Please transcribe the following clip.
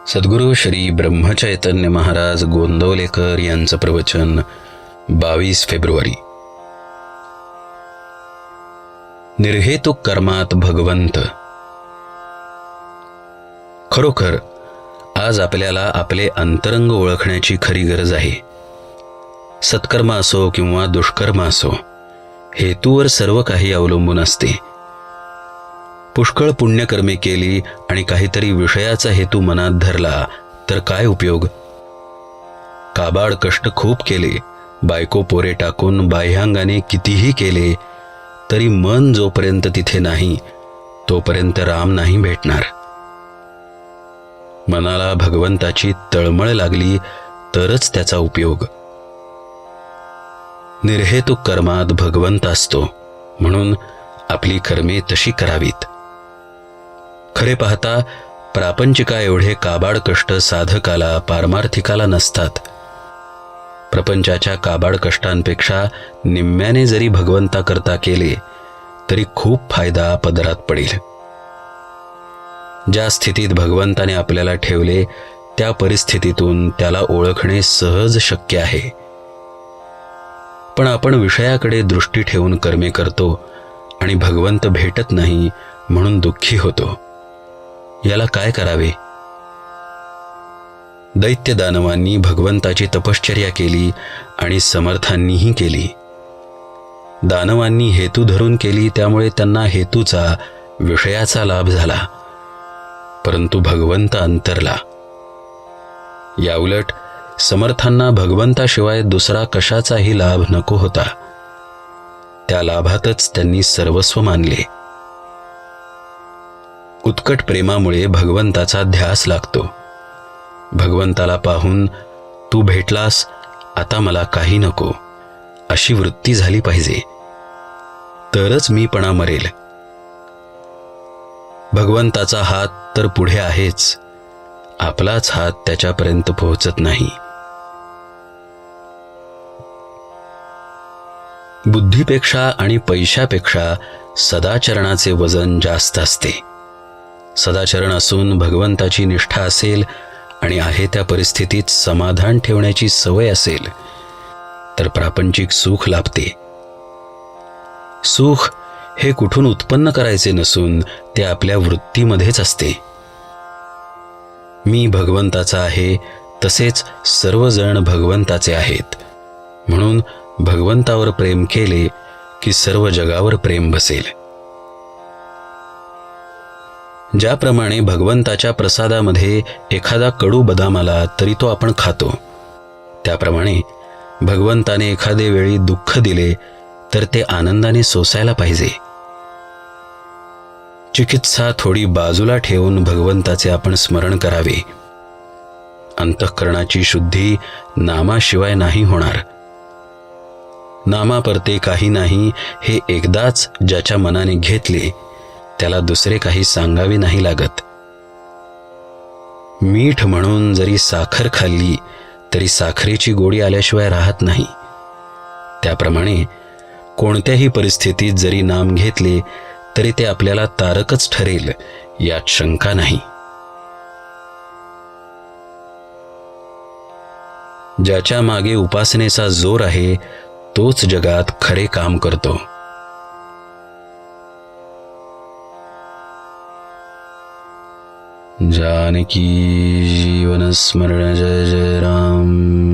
सद्गुरू श्री ब्रह्मचैतन्य महाराज गोंदवलेकर यांचं प्रवचन 22 फेब्रुवारी. निर्हेतुक कर्मात भगवंत. खरोखर आज आपल्याला आपले अंतरंग ओळखण्याची खरी गरज आहे. सत्कर्म असो किंवा दुष्कर्म असो, हेतूवर सर्व काही अवलंबून असते. पुष्कळ पुण्यकर्मे केली आणि काहीतरी विषयाचा हेतू मनात धरला तर काय उपयोग? काबाड कष्ट खूप केले, बायको पोरे टाकून बाह्यांगाने कितीही केले, तरी मन जोपर्यंत तिथे नाही तोपर्यंत राम नाही भेटणार. मनाला भगवंताची तळमळ लागली तरच त्याचा उपयोग. निर्हेतुक कर्मात भगवंत असतो, म्हणून आपली कर्मे तशी करावीत. खरे पाहता प्रापंचिका एवढे काबाड कष्ट साधकाला पारमार्थिकाला नसतात. प्रपंचाच्या काबाड कष्टांपेक्षा निम्म्याने जरी भगवंताकरता केले तरी खूप फायदा पदरात पडेल. ज्या स्थितीत भगवंताने आपल्याला ठेवले त्या परिस्थितीतून त्याला ओळखणे सहज शक्य आहे. पण आपण विषयाकडे दृष्टी ठेवून कर्मे करतो आणि भगवंत भेटत नाही म्हणून दुःखी होतो. याला काय करावे? दैत्य दानवांनी भगवंताची तपश्चर्या केली आणि समर्थांनीही केली. दानवांनी हेतू धरून केली, त्यामुळे त्यांना हेतूचा विषयाचा लाभ झाला, परंतु भगवंत अंतरला. याउलट समर्थांना भगवंताशिवाय दुसरा कशाचाही लाभ नको होता. त्या लाभातच त्यांनी सर्वस्व मानले. उत्कट प्रेमामुळे भगवंताचा ध्यास लागतो. भगवंताला पाहून तू भेटलास, आता मला काही नको, अशी वृत्ती झाली पाहिजे, तरच मीपणा मरेल. भगवंताचा हात तर पुढे आहेच, आपलाच हात त्याच्यापर्यंत पोहोचत नाही. बुद्धीपेक्षा आणि पैशापेक्षा सदाचरणाचे वजन जास्त असते. सदाचरण असून भगवंताची निष्ठा असेल आणि आहे त्या परिस्थितीत समाधान ठेवण्याची सवय असेल तर प्रापंचिक सुख लाभते. सुख हे कुठून उत्पन्न करायचे नसून ते आपल्या वृत्तीमध्येच असते. मी भगवंताचा आहे तसेच सर्वजण भगवंताचे आहेत, म्हणून भगवंतावर प्रेम केले की सर्व जगावर प्रेम बसेल. ज्याप्रमाणे भगवंताच्या प्रसादामध्ये एखादा कडू बदाम आला तरी तो आपण खातो, त्याप्रमाणे भगवंताने एखादे वेळी दुःख दिले तर ते आनंदाने सोसायला पाहिजे. चिकित्सा थोडी बाजूला ठेवून भगवंताचे आपण स्मरण करावे. अंतःकरणाची शुद्धी नामाशिवाय नाही होणार. नामापरते काही नाही हे एकदाच ज्याच्या मनाने घेतले त्याला दुसरे काही सांगावे नाही लागत. मीठ म्हणून जरी साखर खाल्ली तरी साखरेची गोडी आल्याशिवाय राहत नाही. त्याप्रमाणे कोणत्याही परिस्थितीत जरी नाम घेतले तरी ते आपल्याला तारकच ठरेल, यात शंका नाही. ज्याच्या मागे उपासनेचा जोर आहे तोच जगात खरे काम करतो. जानकी जीवन स्मरण जय जय राम.